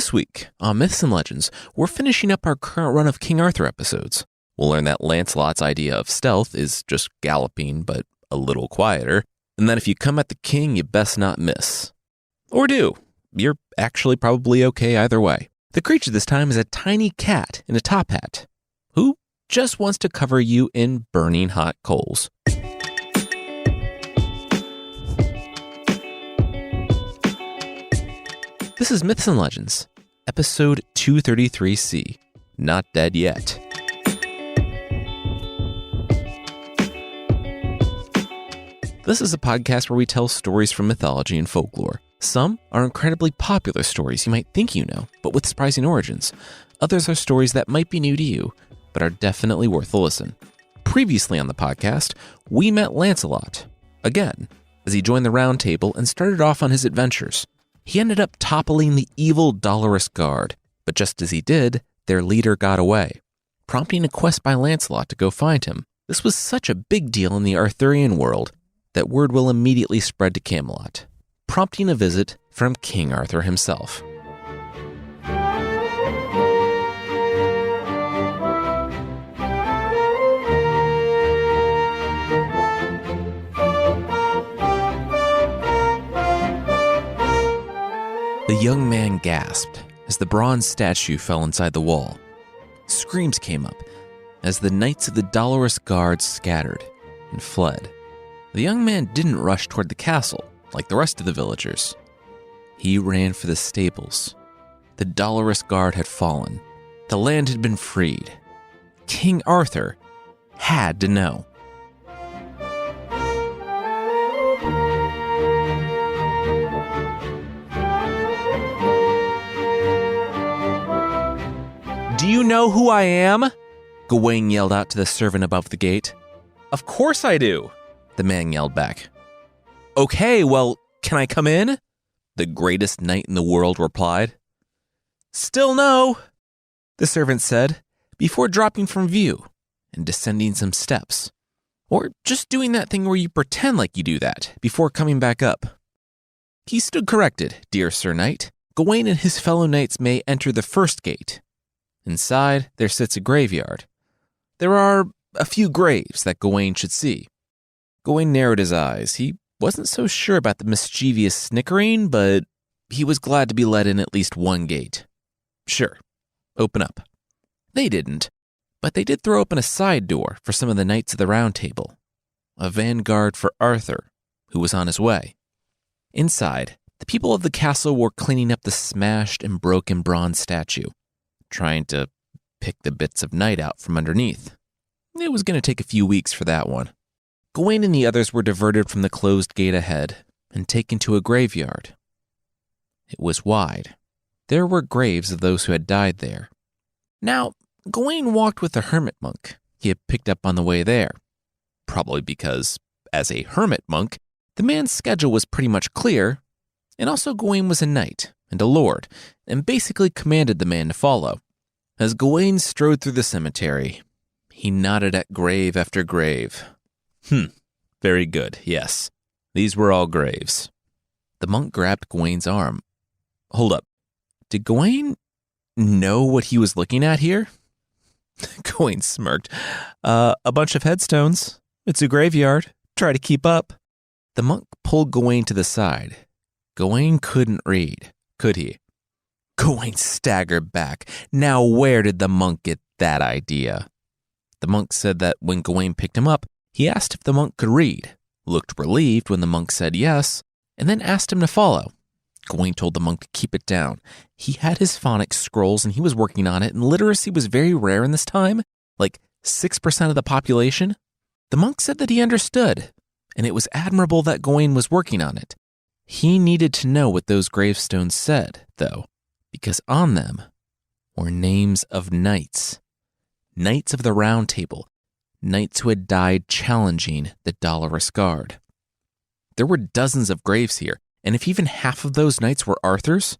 This week on Myths and Legends, we're finishing up our current run of King Arthur episodes. We'll learn that Lancelot's idea of stealth is just galloping, but a little quieter, and that if you come at the king, you best not miss. Or do. You're actually probably okay either way. The creature this time is a tiny cat in a top hat, who just wants to cover you in burning hot coals. This is Myths and Legends, episode 233C, Not Dead Yet. This is a podcast where we tell stories from mythology and folklore. Some are incredibly popular stories you might think you know, but with surprising origins. Others are stories that might be new to you, but are definitely worth a listen. Previously on the podcast, we met Lancelot, again, as he joined the Round Table and started off on his adventures. He ended up toppling the evil Dolorous Guard, but just as he did, their leader got away, prompting a quest by Lancelot to go find him. This was such a big deal in the Arthurian world that word will immediately spread to Camelot, prompting a visit from King Arthur himself. The young man gasped as the bronze statue fell inside the wall. Screams came up as the knights of the Dolorous Guard scattered and fled. The young man didn't rush toward the castle like the rest of the villagers. He ran for the stables. The Dolorous Guard had fallen. The land had been freed. King Arthur had to know. "Do you know who I am?" Gawain yelled out to the servant above the gate. "Of course I do," the man yelled back. "Okay, well, can I come in?" the greatest knight in the world replied. "Still no," the servant said, before dropping from view and descending some steps. Or just doing that thing where you pretend like you do that before coming back up. He stood corrected, dear Sir Knight. Gawain and his fellow knights may enter the first gate. Inside, there sits a graveyard. There are a few graves that Gawain should see. Gawain narrowed his eyes. He wasn't so sure about the mischievous snickering, but he was glad to be let in at least one gate. Sure, open up. They didn't, but they did throw open a side door for some of the knights of the Round Table, a vanguard for Arthur, who was on his way. Inside, the people of the castle were cleaning up the smashed and broken bronze statue, trying to pick the bits of night out from underneath. It was going to take a few weeks for that one. Gawain and the others were diverted from the closed gate ahead and taken to a graveyard. It was wide. There were graves of those who had died there. Now, Gawain walked with a hermit monk he had picked up on the way there, probably because, as a hermit monk, the man's schedule was pretty much clear, and also Gawain was a knight and a lord, and basically commanded the man to follow. As Gawain strode through the cemetery, he nodded at grave after grave. Very good, yes. These were all graves. The monk grabbed Gawain's arm. Hold up. Did Gawain know what he was looking at here? Gawain smirked. A bunch of headstones. It's a graveyard. Try to keep up. The monk pulled Gawain to the side. Gawain couldn't read, could he? Gawain staggered back. Now where did the monk get that idea? The monk said that when Gawain picked him up, he asked if the monk could read, looked relieved when the monk said yes, and then asked him to follow. Gawain told the monk to keep it down. He had his phonics scrolls and he was working on it, and literacy was very rare in this time, like 6% of the population. The monk said that he understood, and it was admirable that Gawain was working on it. He needed to know what those gravestones said, though, because on them were names of knights. Knights of the Round Table, knights who had died challenging the Dolorous Guard. There were dozens of graves here, and if even half of those knights were Arthur's,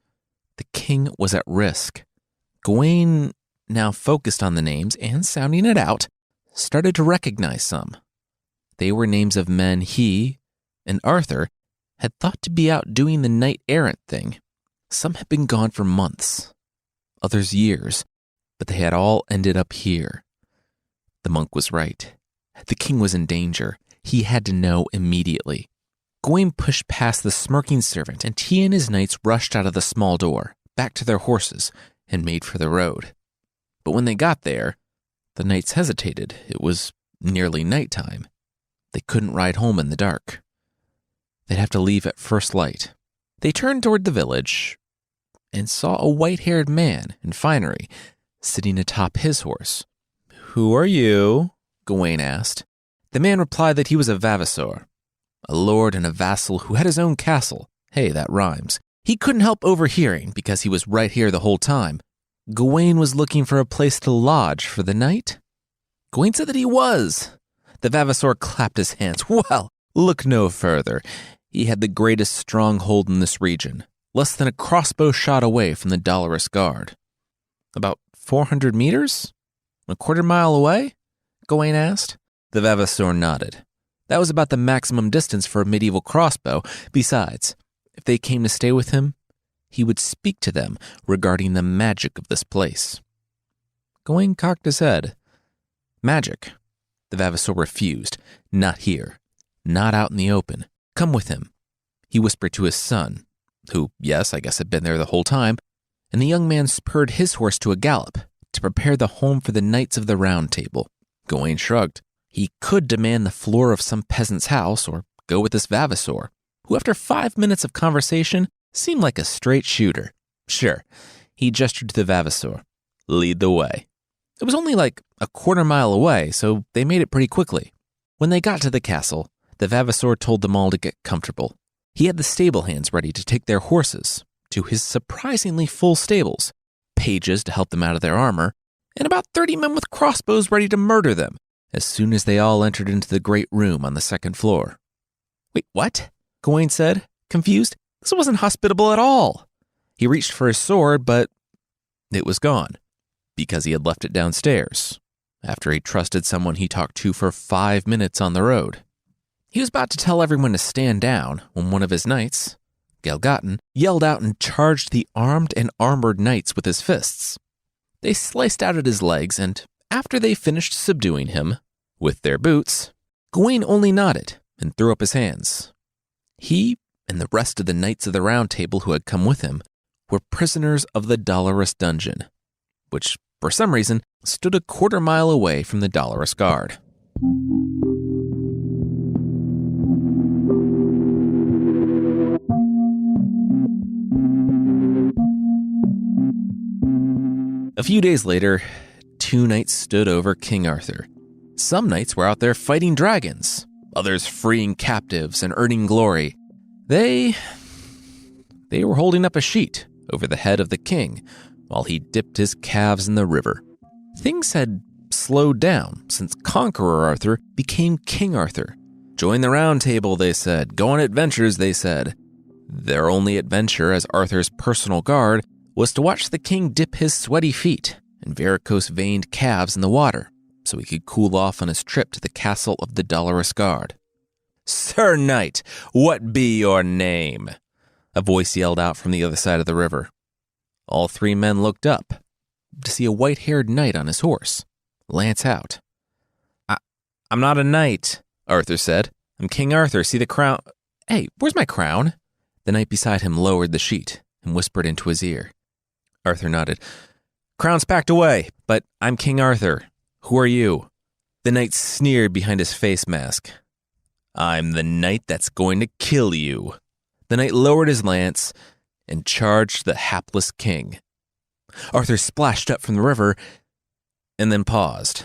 the king was at risk. Gawain, now focused on the names and sounding it out, started to recognize some. They were names of men he and Arthur had thought to be out doing the knight-errant thing, Some had been gone for months, others years, but they had all ended up here. The monk was right. The king was in danger. He had to know immediately. Gawain pushed past the smirking servant, and he and his knights rushed out of the small door, back to their horses, and made for the road. But when they got there, the knights hesitated. It was nearly nighttime. They couldn't ride home in the dark. They'd have to leave at first light. They turned toward the village and saw a white-haired man in finery sitting atop his horse. "Who are you?" Gawain asked. The man replied that he was a vavasor, a lord and a vassal who had his own castle. Hey, that rhymes. He couldn't help overhearing because he was right here the whole time. Gawain was looking for a place to lodge for the night? Gawain said that he was. The vavasor clapped his hands. Well, look no further. He had the greatest stronghold in this region, less than a crossbow shot away from the Dolorous Guard. About 400 meters? A quarter mile away? Gawain asked. The vavasor nodded. That was about the maximum distance for a medieval crossbow. Besides, if they came to stay with him, he would speak to them regarding the magic of this place. Gawain cocked his head. Magic? The vavasor refused. Not here. Not out in the open. Come with him. He whispered to his son, who, yes, I guess had been there the whole time, and the young man spurred his horse to a gallop to prepare the home for the Knights of the Round Table. Gawain shrugged. He could demand the floor of some peasant's house or go with this vavasor, who after 5 minutes of conversation seemed like a straight shooter. Sure, he gestured to the vavasor. Lead the way. It was only like a quarter mile away, so they made it pretty quickly. When they got to the castle, the vavasor told them all to get comfortable. He had the stable hands ready to take their horses to his surprisingly full stables, pages to help them out of their armor, and about 30 men with crossbows ready to murder them as soon as they all entered into the great room on the second floor. Wait, what? Gawain said, confused. This wasn't hospitable at all. He reached for his sword, but it was gone, because he had left it downstairs, after he trusted someone he talked to for 5 minutes on the road. He was about to tell everyone to stand down when one of his knights, Gallant, yelled out and charged the armed and armored knights with his fists. They sliced out at his legs, and after they finished subduing him with their boots, Gawain only nodded and threw up his hands. He and the rest of the Knights of the Round Table who had come with him were prisoners of the Dolorous Dungeon, which, for some reason, stood a quarter mile away from the Dolorous Guard. A few days later, 2 knights stood over King Arthur. Some knights were out there fighting dragons, others freeing captives and earning glory. They were holding up a sheet over the head of the king while he dipped his calves in the river. Things had slowed down since Conqueror Arthur became King Arthur. Join the Round Table, they said. Go on adventures, they said. Their only adventure as Arthur's personal guard was to watch the king dip his sweaty feet and varicose-veined calves in the water so he could cool off on his trip to the castle of the Dolorous Guard. "Sir Knight, what be your name?" a voice yelled out from the other side of the river. All 3 men looked up to see a white-haired knight on his horse, lance out. I'm not a knight," Arthur said. "I'm King Arthur. See the crown? Hey, where's my crown?" The knight beside him lowered the sheet and whispered into his ear. Arthur nodded. "Crown's packed away, but I'm King Arthur. Who are you?" The knight sneered behind his face mask. "I'm the knight that's going to kill you." The knight lowered his lance and charged the hapless king. Arthur splashed up from the river and then paused.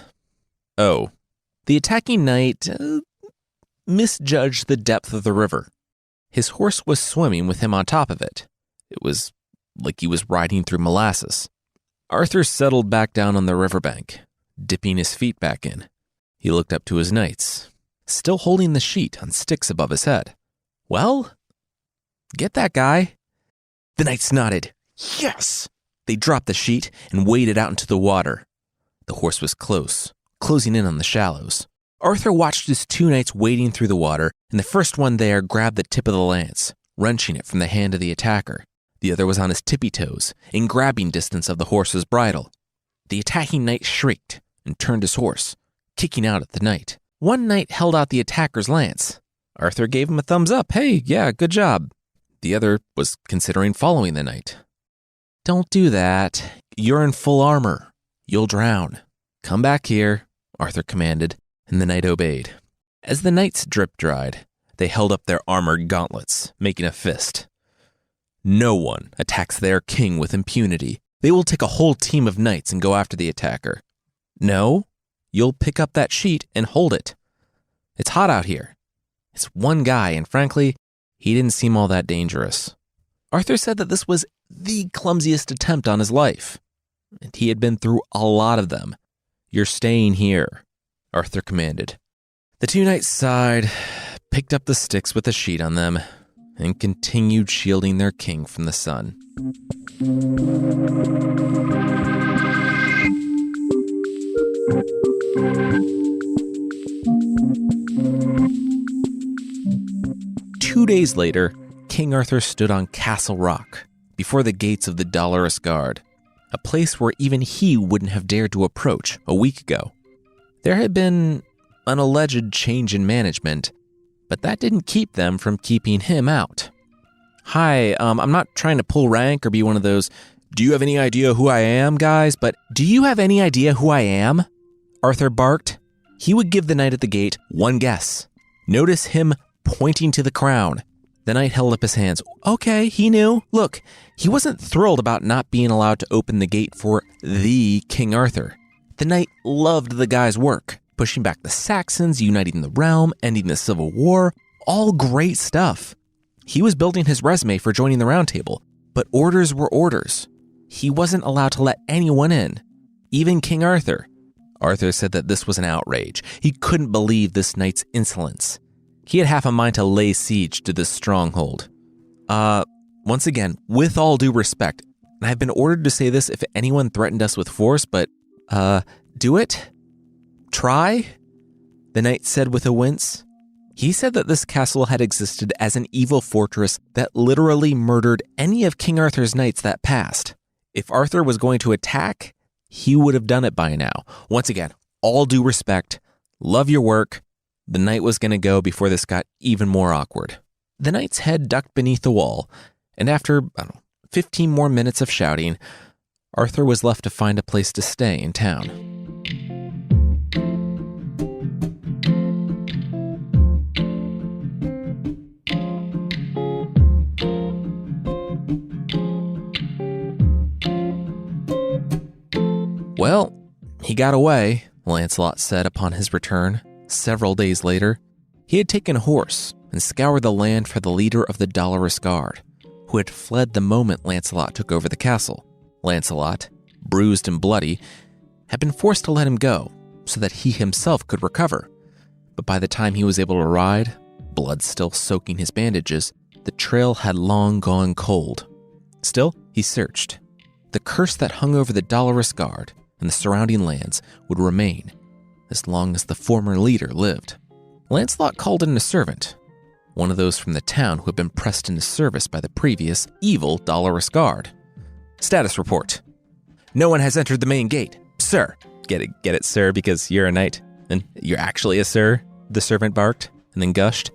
Oh, the attacking knight misjudged the depth of the river. His horse was swimming with him on top of it. It was like he was riding through molasses. Arthur settled back down on the riverbank, dipping his feet back in. He looked up to his knights, still holding the sheet on sticks above his head. "Well, get that guy." The knights nodded. Yes! They dropped the sheet and waded out into the water. The horse was close, closing in on the shallows. Arthur watched his 2 knights wading through the water, and the first one there grabbed the tip of the lance, wrenching it from the hand of the attacker. The other was on his tippy toes, in grabbing distance of the horse's bridle. The attacking knight shrieked and turned his horse, kicking out at the knight. One knight held out the attacker's lance. Arthur gave him a thumbs up. Hey, yeah, good job. The other was considering following the knight. Don't do that. You're in full armor. You'll drown. Come back here, Arthur commanded, and the knight obeyed. As the knight's drip dried, they held up their armored gauntlets, making a fist. No one attacks their king with impunity. They will take a whole team of knights and go after the attacker. No, you'll pick up that sheet and hold it. It's hot out here. It's one guy, and frankly, he didn't seem all that dangerous. Arthur said that this was the clumsiest attempt on his life, and he had been through a lot of them. You're staying here, Arthur commanded. The two knights sighed, picked up the sticks with the sheet on them, and continued shielding their king from the sun. Two days later, King Arthur stood on Castle Rock, before the gates of the Dolorous Guard, a place where even he wouldn't have dared to approach a week ago. There had been an alleged change in management, but that didn't keep them from keeping him out. Hi, I'm not trying to pull rank or be one of those, do you have any idea who I am, guys? But do you have any idea who I am? Arthur barked. He would give the knight at the gate one guess. Notice him pointing to the crown. The knight held up his hands. Okay, he knew. Look, he wasn't thrilled about not being allowed to open the gate for the King Arthur. The knight loved the guy's work, pushing back the Saxons, uniting the realm, ending the Civil War, all great stuff. He was building his resume for joining the Round Table, but orders were orders. He wasn't allowed to let anyone in, even King Arthur. Arthur said that this was an outrage. He couldn't believe this knight's insolence. He had half a mind to lay siege to this stronghold. Once again, with all due respect, and I've been ordered to say this if anyone threatened us with force, but, do it? Try? The knight said with a wince. He said that this castle had existed as an evil fortress that literally murdered any of King Arthur's knights that passed. If Arthur was going to attack, he would have done it by now. Once again, all due respect, love your work. The knight was going to go before this got even more awkward. The knight's head ducked beneath the wall, and after, 15 more minutes of shouting, Arthur was left to find a place to stay in town. Well, he got away, Lancelot said upon his return. Several days later, he had taken a horse and scoured the land for the leader of the Dolorous Guard, who had fled the moment Lancelot took over the castle. Lancelot, bruised and bloody, had been forced to let him go so that he himself could recover. But by the time he was able to ride, blood still soaking his bandages, the trail had long gone cold. Still, he searched. The curse that hung over the Dolorous Guard and the surrounding lands would remain as long as the former leader lived. Lancelot called in a servant, one of those from the town who had been pressed into service by the previous evil Dolorous Guard. Status report. No one has entered the main gate, sir. Get it, sir, because you're a knight, and you're actually a sir, the servant barked, and then gushed.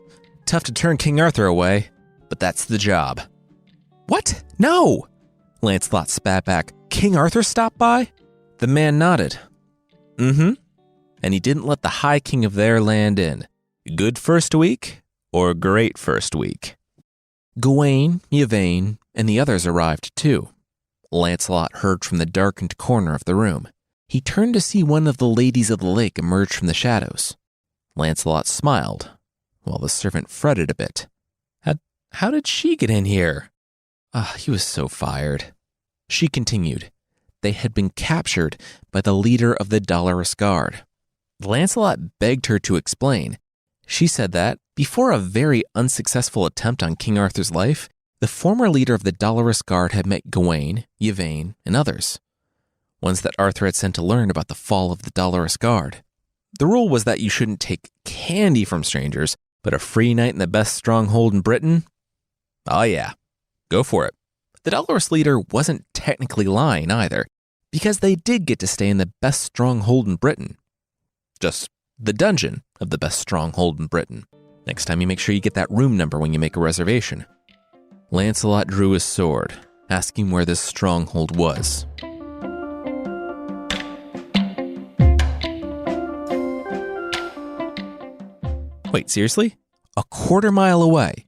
Tough to turn King Arthur away, but that's the job. What? No! Lancelot spat back. King Arthur stopped by? The man nodded. Mm-hmm. And he didn't let the High King of their land in. Good first week or great first week? Gawain, Yvain, and the others arrived too. Lancelot heard from the darkened corner of the room. He turned to see one of the ladies of the lake emerge from the shadows. Lancelot smiled, while the servant fretted a bit. How did she get in here? He was so fired. She continued. They had been captured by the leader of the Dolorous Guard. Lancelot begged her to explain. She said that, before a very unsuccessful attempt on King Arthur's life, the former leader of the Dolorous Guard had met Gawain, Yvain, and others, ones that Arthur had sent to learn about the fall of the Dolorous Guard. The rule was that you shouldn't take candy from strangers, but a free night in the best stronghold in Britain? Oh yeah, go for it. the Dolorous leader wasn't technically lying either, because they did get to stay in the best stronghold in Britain. Just the dungeon of the best stronghold in Britain. Next time you make sure you get that room number when you make a reservation. Lancelot drew his sword, asking where this stronghold was. Wait, seriously? A quarter mile away?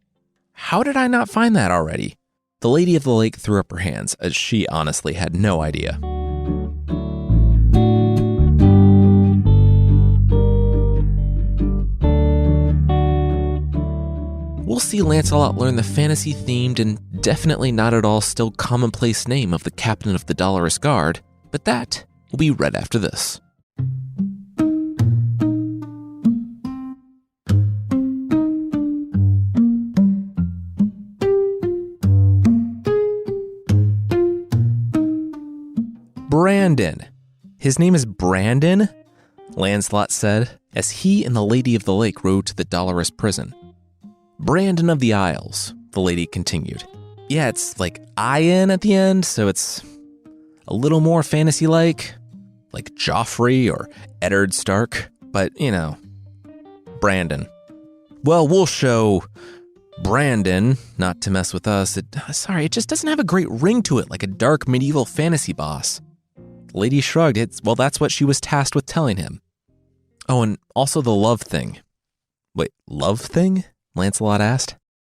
How did I not find that already? The Lady of the Lake threw up her hands, as she honestly had no idea. We'll see Lancelot learn the fantasy-themed and definitely not at all still commonplace name of the captain of the Dolorous Guard, but that will be right after this. Brandon. His name is Brandon? Lancelot said, as he and the Lady of the Lake rode to the Dolorous prison. Brandon of the Isles, the lady continued. Yeah, it's like I-N at the end, so it's a little more fantasy-like Joffrey or Eddard Stark, but, Brandon. Well, we'll show Brandon, not to mess with us. It just doesn't have a great ring to it like a dark medieval fantasy boss. The lady shrugged. That's what she was tasked with telling him. Oh, and also the love thing. Wait, love thing? Lancelot asked.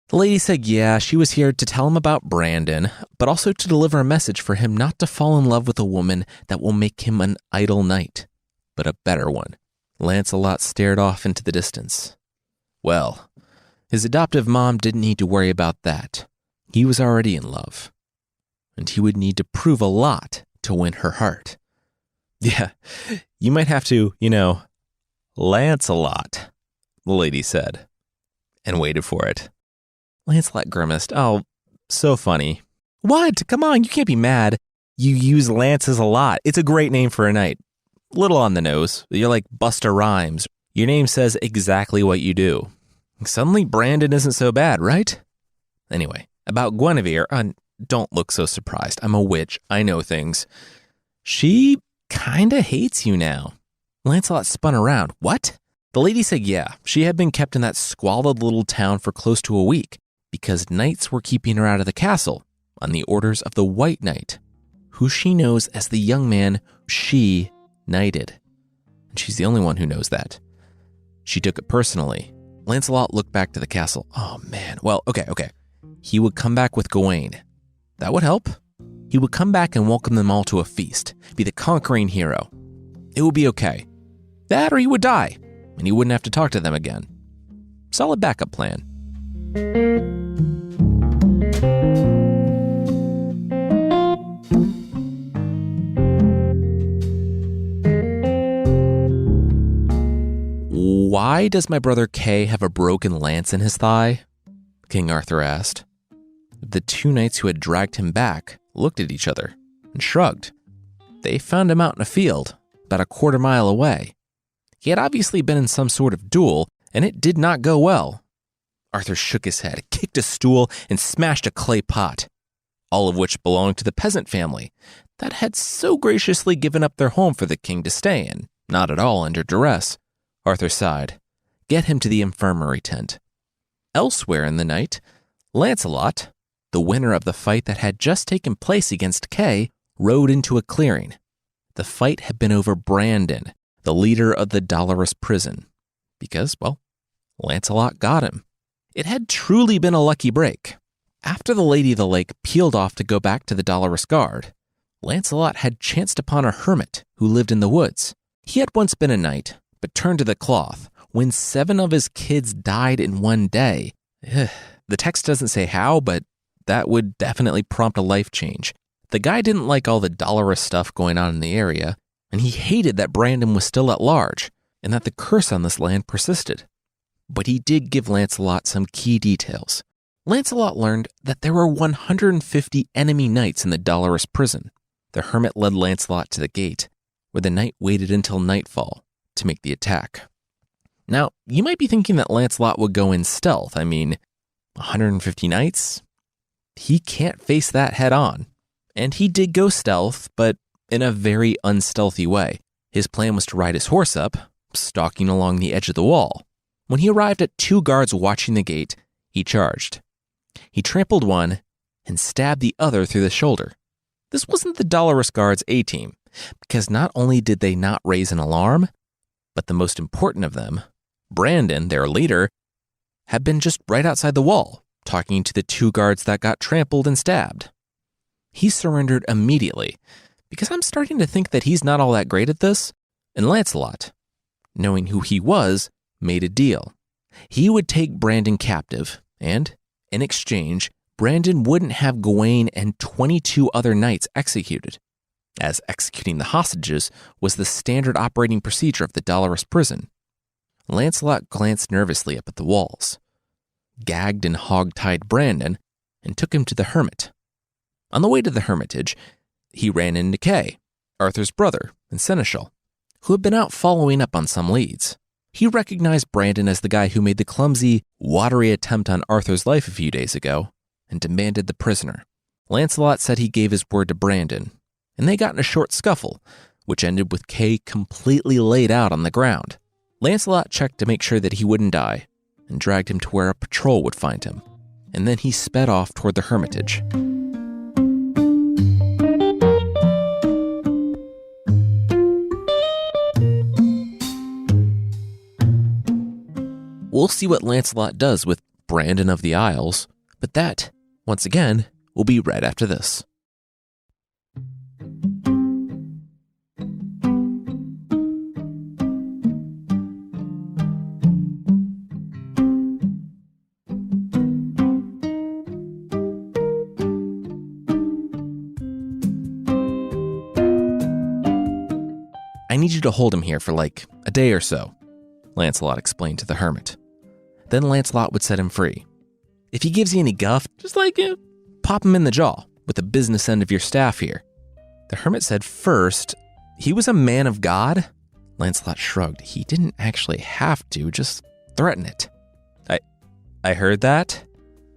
The lady said yeah, she was here to tell him about Brandon, but also to deliver a message for him not to fall in love with a woman that will make him an idle knight, but a better one. Lancelot stared off into the distance. Well, his adoptive mom didn't need to worry about that. He was already in love, and he would need to prove a lot to win her heart. Yeah, you might have to, Lancelot, the lady said, and waited for it. Lancelot grimaced. Oh, so funny. What? Come on, you can't be mad. You use lances a lot. It's a great name for a knight. Little on the nose. You're like Busta Rhymes. Your name says exactly what you do. Suddenly, Brandon isn't so bad, right? Anyway, about Guinevere, don't look so surprised. I'm a witch. I know things. She kinda hates you now. Lancelot spun around. What? The lady said yeah, she had been kept in that squalid little town for close to a week because knights were keeping her out of the castle on the orders of the White Knight, who she knows as the young man she knighted. And she's the only one who knows that. She took it personally. Lancelot looked back to the castle. Oh man, well, okay. He would come back with Gawain. That would help. He would come back and welcome them all to a feast, be the conquering hero. It would be okay. That or he would die, and he wouldn't have to talk to them again. Solid backup plan. Why does my brother Kay have a broken lance in his thigh? King Arthur asked. The two knights who had dragged him back looked at each other and shrugged. They found him out in a field, about a quarter mile away. He had obviously been in some sort of duel, and it did not go well. Arthur shook his head, kicked a stool, and smashed a clay pot, all of which belonged to the peasant family that had so graciously given up their home for the king to stay in, not at all under duress. Arthur sighed. Get him to the infirmary tent. Elsewhere in the night, Lancelot, the winner of the fight that had just taken place against Kay, rode into a clearing. The fight had been over Brandon, the leader of the Dolorous prison, because, well, Lancelot got him. It had truly been a lucky break. After the Lady of the Lake peeled off to go back to the Dolorous Guard, Lancelot had chanced upon a hermit who lived in the woods. He had once been a knight, but turned to the cloth when 7 of his kids died in one day. The text doesn't say how, but that would definitely prompt a life change. The guy didn't like all the Dolorous stuff going on in the area, and he hated that Brandon was still at large and that the curse on this land persisted. But he did give Lancelot some key details. Lancelot learned that there were 150 enemy knights in the Dolorous prison. The hermit led Lancelot to the gate, where the knight waited until nightfall to make the attack. Now, you might be thinking that Lancelot would go in stealth. 150 knights? He can't face that head on. And he did go stealth, but in a very unstealthy way. His plan was to ride his horse up, stalking along the edge of the wall. When he arrived at 2 guards watching the gate, he charged. He trampled one and stabbed the other through the shoulder. This wasn't the Dolorous Guard's A-team, because not only did they not raise an alarm, but the most important of them, Brandon, their leader, had been just right outside the wall, talking to the 2 guards that got trampled and stabbed. He surrendered immediately, because I'm starting to think that he's not all that great at this, and Lancelot, knowing who he was, made a deal. He would take Brandon captive, and, in exchange, Brandon wouldn't have Gawain and 22 other knights executed, as executing the hostages was the standard operating procedure of the Dolorous prison. Lancelot glanced nervously up at the walls, gagged and hog-tied Brandon, and took him to the hermit. On the way to the hermitage, he ran into Kay, Arthur's brother and seneschal, who had been out following up on some leads. He recognized Brandon as the guy who made the clumsy, watery attempt on Arthur's life a few days ago and demanded the prisoner. Lancelot said he gave his word to Brandon, and they got in a short scuffle, which ended with Kay completely laid out on the ground. Lancelot checked to make sure that he wouldn't die and dragged him to where a patrol would find him, and then he sped off toward the hermitage. We'll see what Lancelot does with Brandon of the Isles, but that, once again, will be right after this. I need you to hold him here for like a day or so, Lancelot explained to the hermit. Then Lancelot would set him free. If he gives you any guff, just pop him in the jaw with the business end of your staff here. The hermit said first, he was a man of God. Lancelot shrugged. He didn't actually have to, just threaten it. I heard that,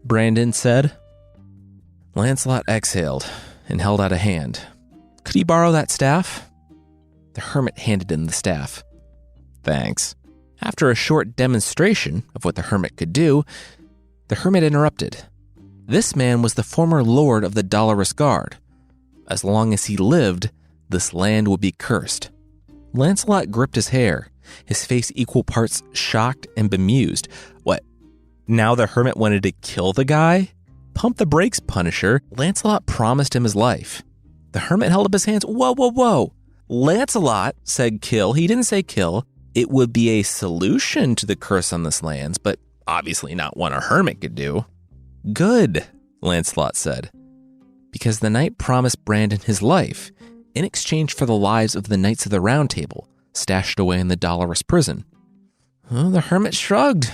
Brandon said. Lancelot exhaled and held out a hand. Could he borrow that staff? The hermit handed him the staff. Thanks. After a short demonstration of what the hermit could do, the hermit interrupted. This man was the former lord of the Dolorous Guard. As long as he lived, this land would be cursed. Lancelot gripped his hair, his face equal parts shocked and bemused. What? Now the hermit wanted to kill the guy? Pump the brakes, Punisher. Lancelot promised him his life. The hermit held up his hands. Whoa. Lancelot said kill. He didn't say kill. It would be a solution to the curse on this land, but obviously not one a hermit could do. Good, Lancelot said, because the knight promised Brandon his life in exchange for the lives of the Knights of the Round Table stashed away in the Dolorous prison. Well, the hermit shrugged.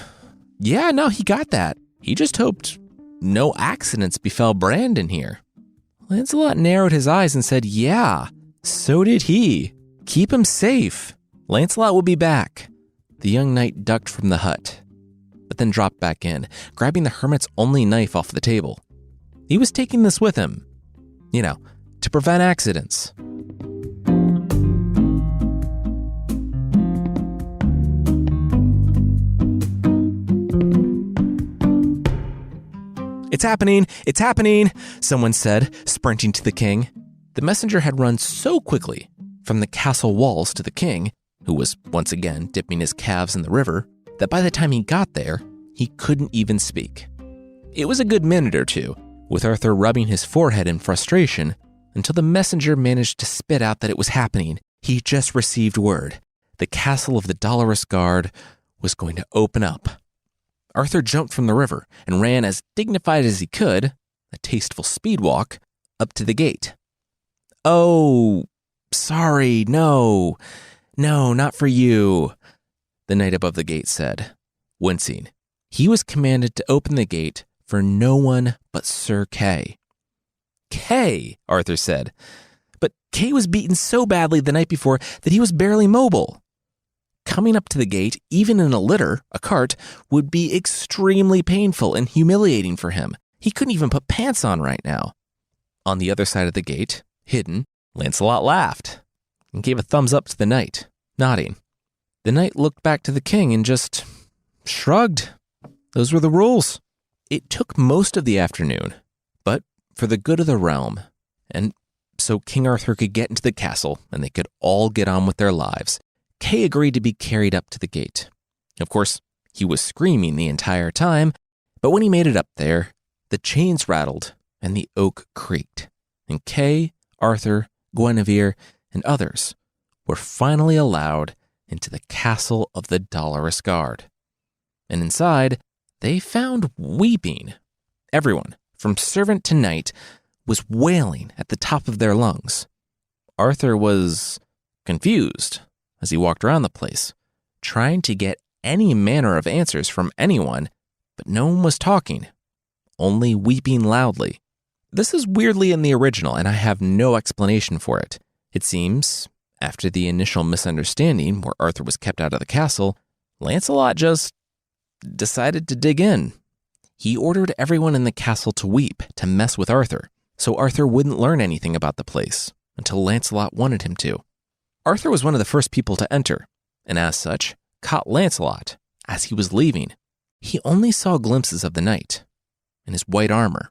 Yeah, no, he got that. He just hoped no accidents befell Brandon here. Lancelot narrowed his eyes and said, yeah, so did he. Keep him safe. Lancelot will be back. The young knight ducked from the hut, but then dropped back in, grabbing the hermit's only knife off the table. He was taking this with him, to prevent accidents. It's happening, someone said, sprinting to the king. The messenger had run so quickly from the castle walls to the king, who was once again dipping his calves in the river, that by the time he got there, he couldn't even speak. It was a good minute or two, with Arthur rubbing his forehead in frustration, until the messenger managed to spit out that it was happening. He just received word. The castle of the Dolorous Guard was going to open up. Arthur jumped from the river and ran as dignified as he could, a tasteful speed walk, up to the gate. Oh, sorry, no, not for you, the knight above the gate said, wincing. He was commanded to open the gate for no one but Sir Kay. Kay, Arthur said. But Kay was beaten so badly the night before that he was barely mobile. Coming up to the gate, even in a litter, a cart, would be extremely painful and humiliating for him. He couldn't even put pants on right now. On the other side of the gate, hidden, Lancelot laughed and gave a thumbs up to the knight, nodding. The knight looked back to the king and just shrugged. Those were the rules. It took most of the afternoon, but for the good of the realm, and so King Arthur could get into the castle and they could all get on with their lives, Kay agreed to be carried up to the gate. Of course, he was screaming the entire time, but when he made it up there, the chains rattled and the oak creaked, and Kay, Arthur, Guinevere, and others were finally allowed into the castle of the Dolorous Guard. And inside, they found weeping. Everyone, from servant to knight, was wailing at the top of their lungs. Arthur was confused as he walked around the place, trying to get any manner of answers from anyone, but no one was talking, only weeping loudly. This is weirdly in the original, and I have no explanation for it. It seems, after the initial misunderstanding where Arthur was kept out of the castle, Lancelot just decided to dig in. He ordered everyone in the castle to weep, to mess with Arthur, so Arthur wouldn't learn anything about the place until Lancelot wanted him to. Arthur was one of the first people to enter, and as such, caught Lancelot as he was leaving. He only saw glimpses of the knight and his white armor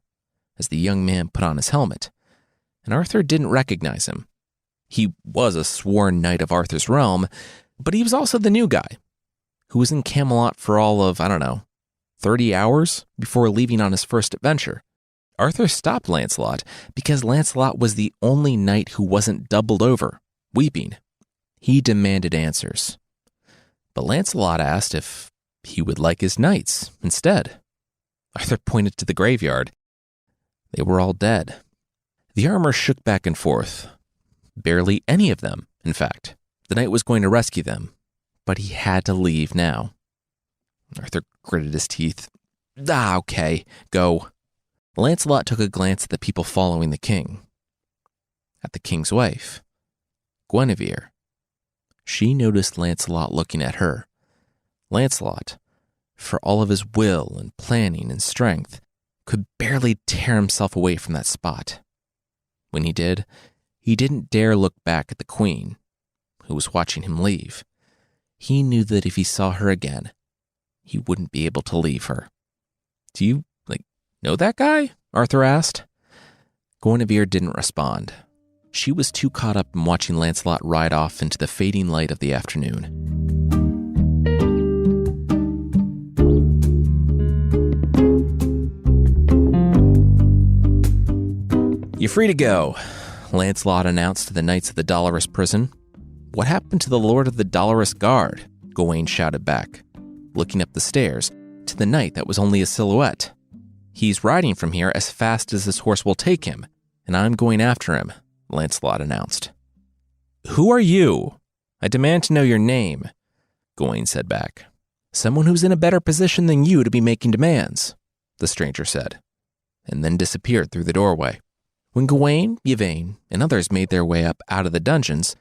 as the young man put on his helmet, and Arthur didn't recognize him. He was a sworn knight of Arthur's realm, but he was also the new guy who was in Camelot for all of, 30 hours before leaving on his first adventure. Arthur stopped Lancelot because Lancelot was the only knight who wasn't doubled over, weeping. He demanded answers. But Lancelot asked if he would like his knights instead. Arthur pointed to the graveyard. They were all dead. The armor shook back and forth. Barely any of them, in fact. The knight was going to rescue them, but he had to leave now. Arthur gritted his teeth. Okay, go. Lancelot took a glance at the people following the king. At the king's wife, Guinevere. She noticed Lancelot looking at her. Lancelot, for all of his will and planning and strength, could barely tear himself away from that spot. When he did, he didn't dare look back at the queen, who was watching him leave. He knew that if he saw her again, he wouldn't be able to leave her. Do you, know that guy? Arthur asked. Guinevere didn't respond. She was too caught up in watching Lancelot ride off into the fading light of the afternoon. You're free to go, Lancelot announced to the knights of the Dolorous prison. What happened to the Lord of the Dolorous Guard? Gawain shouted back, looking up the stairs to the knight that was only a silhouette. He's riding from here as fast as his horse will take him, and I'm going after him, Lancelot announced. Who are you? I demand to know your name, Gawain said back. Someone who's in a better position than you to be making demands, the stranger said, and then disappeared through the doorway. When Gawain, Yvain, and others made their way up out of the dungeons,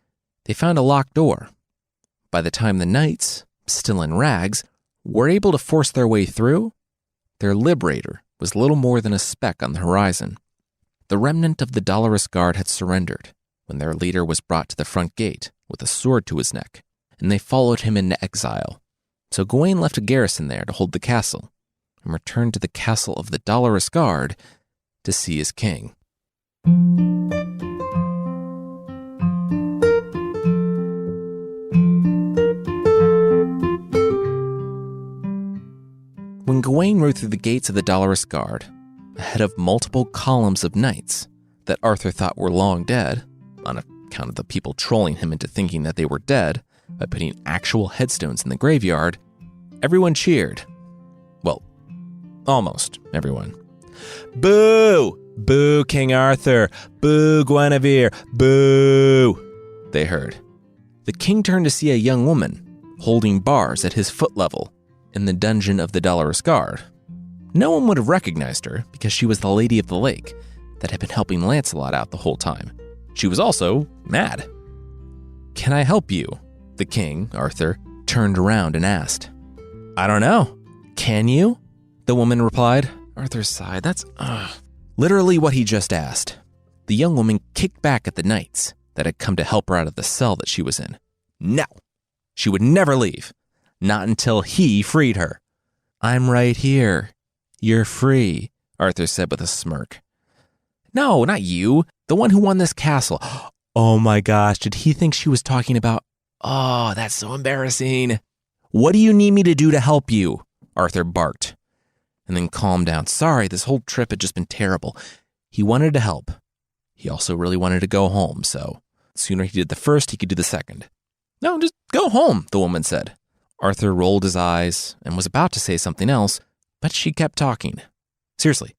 they found a locked door. By the time the knights, still in rags, were able to force their way through, their liberator was little more than a speck on the horizon. The remnant of the Dolorous Guard had surrendered when their leader was brought to the front gate with a sword to his neck, and they followed him into exile. So Gawain left a garrison there to hold the castle and returned to the castle of the Dolorous Guard to see his king. When Gawain rode through the gates of the Dolorous Guard, ahead of multiple columns of knights that Arthur thought were long dead, on account of the people trolling him into thinking that they were dead by putting actual headstones in the graveyard, everyone cheered. Well, almost everyone. Boo! Boo, King Arthur! Boo, Guinevere! Boo! They heard. The king turned to see a young woman holding bars at his foot level in the dungeon of the Dolorous Guard. No one would have recognized her because she was the Lady of the Lake that had been helping Lancelot out the whole time. She was also mad. Can I help you? The king, Arthur, turned around and asked. I don't know. Can you? The woman replied, Arthur sighed. That's literally what he just asked. The young woman kicked back at the knights that had come to help her out of the cell that she was in. No, she would never leave. Not until he freed her. I'm right here. You're free, Arthur said with a smirk. No, not you. The one who won this castle. Oh my gosh, did he think she was talking about... Oh, that's so embarrassing. What do you need me to do to help you? Arthur barked, and then calmed down. Sorry, this whole trip had just been terrible. He wanted to help. He also really wanted to go home, so the sooner he did the first, he could do the second. No, just go home, the woman said. Arthur rolled his eyes and was about to say something else, but she kept talking. Seriously,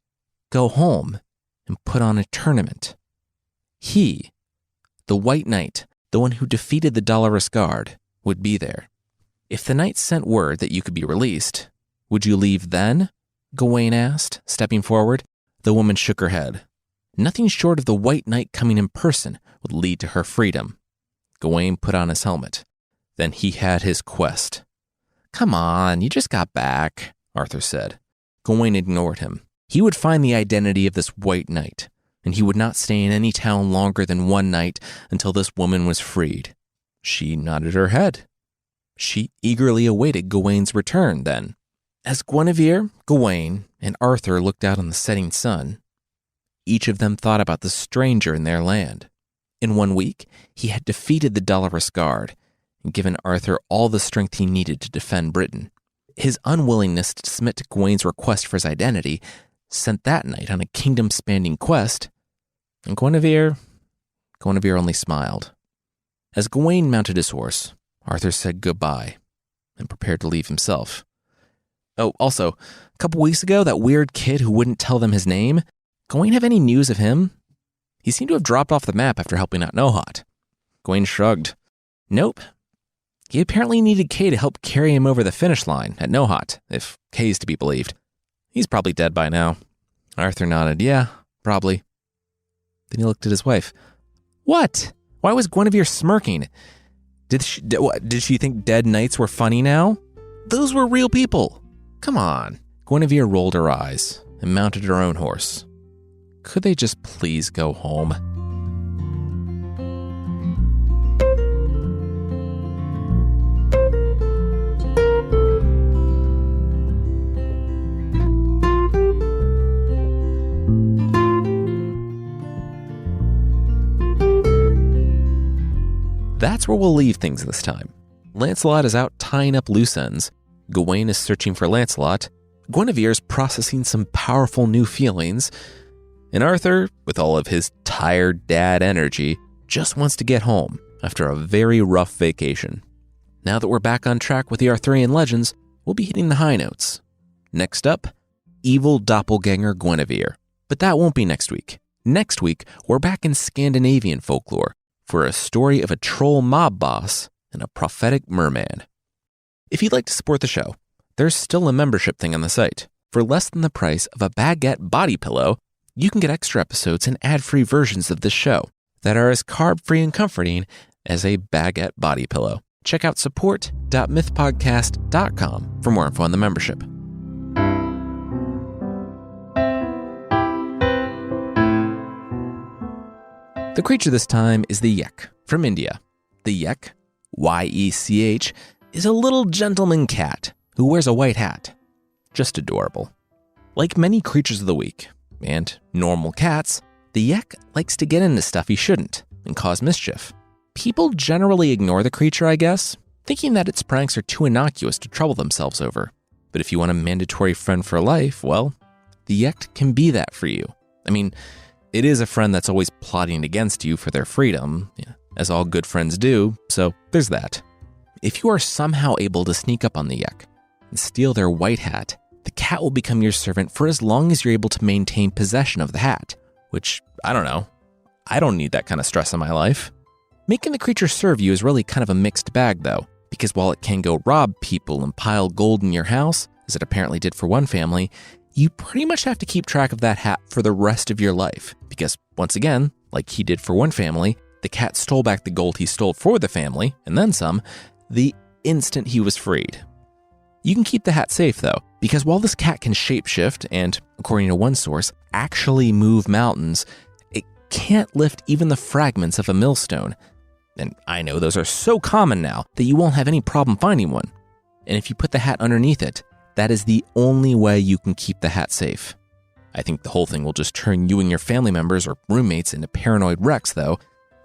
go home and put on a tournament. He, the White Knight, the one who defeated the Dolorous Guard, would be there. If the knight sent word that you could be released, would you leave then? Gawain asked, stepping forward. The woman shook her head. Nothing short of the White Knight coming in person would lead to her freedom. Gawain put on his helmet. Then he had his quest. Come on, you just got back, Arthur said. Gawain ignored him. He would find the identity of this White Knight, and he would not stay in any town longer than one night until this woman was freed. She nodded her head. She eagerly awaited Gawain's return then. As Guinevere, Gawain, and Arthur looked out on the setting sun, each of them thought about the stranger in their land. In 1 week, he had defeated the Dolorous Guard and given Arthur all the strength he needed to defend Britain. His unwillingness to submit to Gawain's request for his identity sent that knight on a kingdom-spanning quest, and Guinevere only smiled. As Gawain mounted his horse, Arthur said goodbye and prepared to leave himself. Oh, also, a couple weeks ago, that weird kid who wouldn't tell them his name, Gawain have any news of him? He seemed to have dropped off the map after helping out Nohat. Gawain shrugged. Nope. He apparently needed Kay to help carry him over the finish line at Nohat, if Kay's to be believed. He's probably dead by now. Arthur nodded. Yeah, probably. Then he looked at his wife. What? Why was Guinevere smirking? Did she think dead knights were funny now? Those were real people. Come on. Guinevere rolled her eyes and mounted her own horse. Could they just please go home? That's where we'll leave things this time. Lancelot is out tying up loose ends. Gawain is searching for Lancelot. Guinevere's processing some powerful new feelings. And Arthur, with all of his tired dad energy, just wants to get home after a very rough vacation. Now that we're back on track with the Arthurian legends, we'll be hitting the high notes. Next up, evil doppelganger Guinevere. But that won't be next week. Next week, we're back in Scandinavian folklore for a story of a troll mob boss and a prophetic merman. If you'd like to support the show, there's still a membership thing on the site. For less than the price of a baguette body pillow, you can get extra episodes and ad-free versions of this show that are as carb-free and comforting as a baguette body pillow. Check out support.mythpodcast.com for more info on the membership. The creature this time is the Yech from India. The Yech, Y-E-C-H, is a little gentleman cat who wears a white hat. Just adorable. Like many creatures of the week, and normal cats, the Yech likes to get into stuff he shouldn't and cause mischief. People generally ignore the creature, I guess, thinking that its pranks are too innocuous to trouble themselves over. But if you want a mandatory friend for life, well, the Yech can be that for you. I mean, it is a friend that's always plotting against you for their freedom, as all good friends do, so there's that. If you are somehow able to sneak up on the Yech and steal their white hat, the cat will become your servant for as long as you're able to maintain possession of the hat, which, I don't know. I don't need that kind of stress in my life. Making the creature serve you is really kind of a mixed bag, though, because while it can go rob people and pile gold in your house, as it apparently did for one family, you pretty much have to keep track of that hat for the rest of your life, because once again, like he did for one family, the cat stole back the gold he stole for the family, and then some, the instant he was freed. You can keep the hat safe, though, Because while this cat can shapeshift and, according to one source, actually move mountains, it can't lift even the fragments of a millstone. And I know those are so common now that you won't have any problem finding one. And if you put the hat underneath it, that is the only way you can keep the hat safe. I think the whole thing will just turn you and your family members or roommates into paranoid wrecks, though.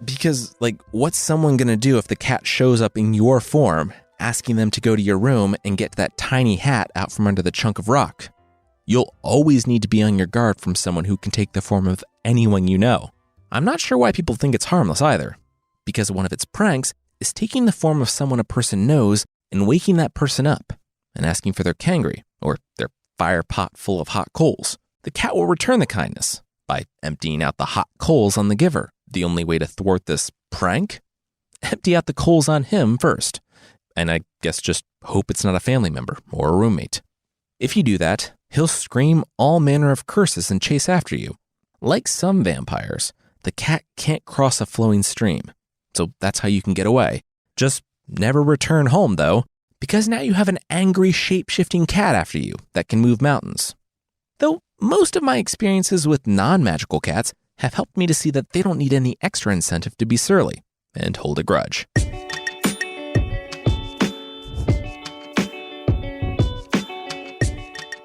Because, what's someone gonna do if the cat shows up in your form, asking them to go to your room and get that tiny hat out from under the chunk of rock? You'll always need to be on your guard from someone who can take the form of anyone you know. I'm not sure why people think it's harmless either, because one of its pranks is taking the form of someone a person knows and waking that person up and asking for their kangri, or their fire pot full of hot coals. The cat will return the kindness by emptying out the hot coals on the giver. The only way to thwart this prank? Empty out the coals on him first. And I guess just hope it's not a family member or a roommate. If you do that, he'll scream all manner of curses and chase after you. Like some vampires, the cat can't cross a flowing stream, so that's how you can get away. Just never return home, though, because now you have an angry, shape-shifting cat after you that can move mountains. Though most of my experiences with non-magical cats have helped me to see that they don't need any extra incentive to be surly and hold a grudge.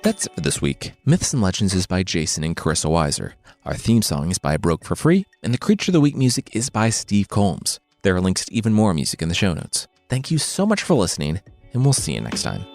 That's it for this week. Myths and Legends is by Jason and Carissa Weiser. Our theme song is by Broke for Free, and the Creature of the Week music is by Steve Combs. There are links to even more music in the show notes. Thank you so much for listening, and we'll see you next time.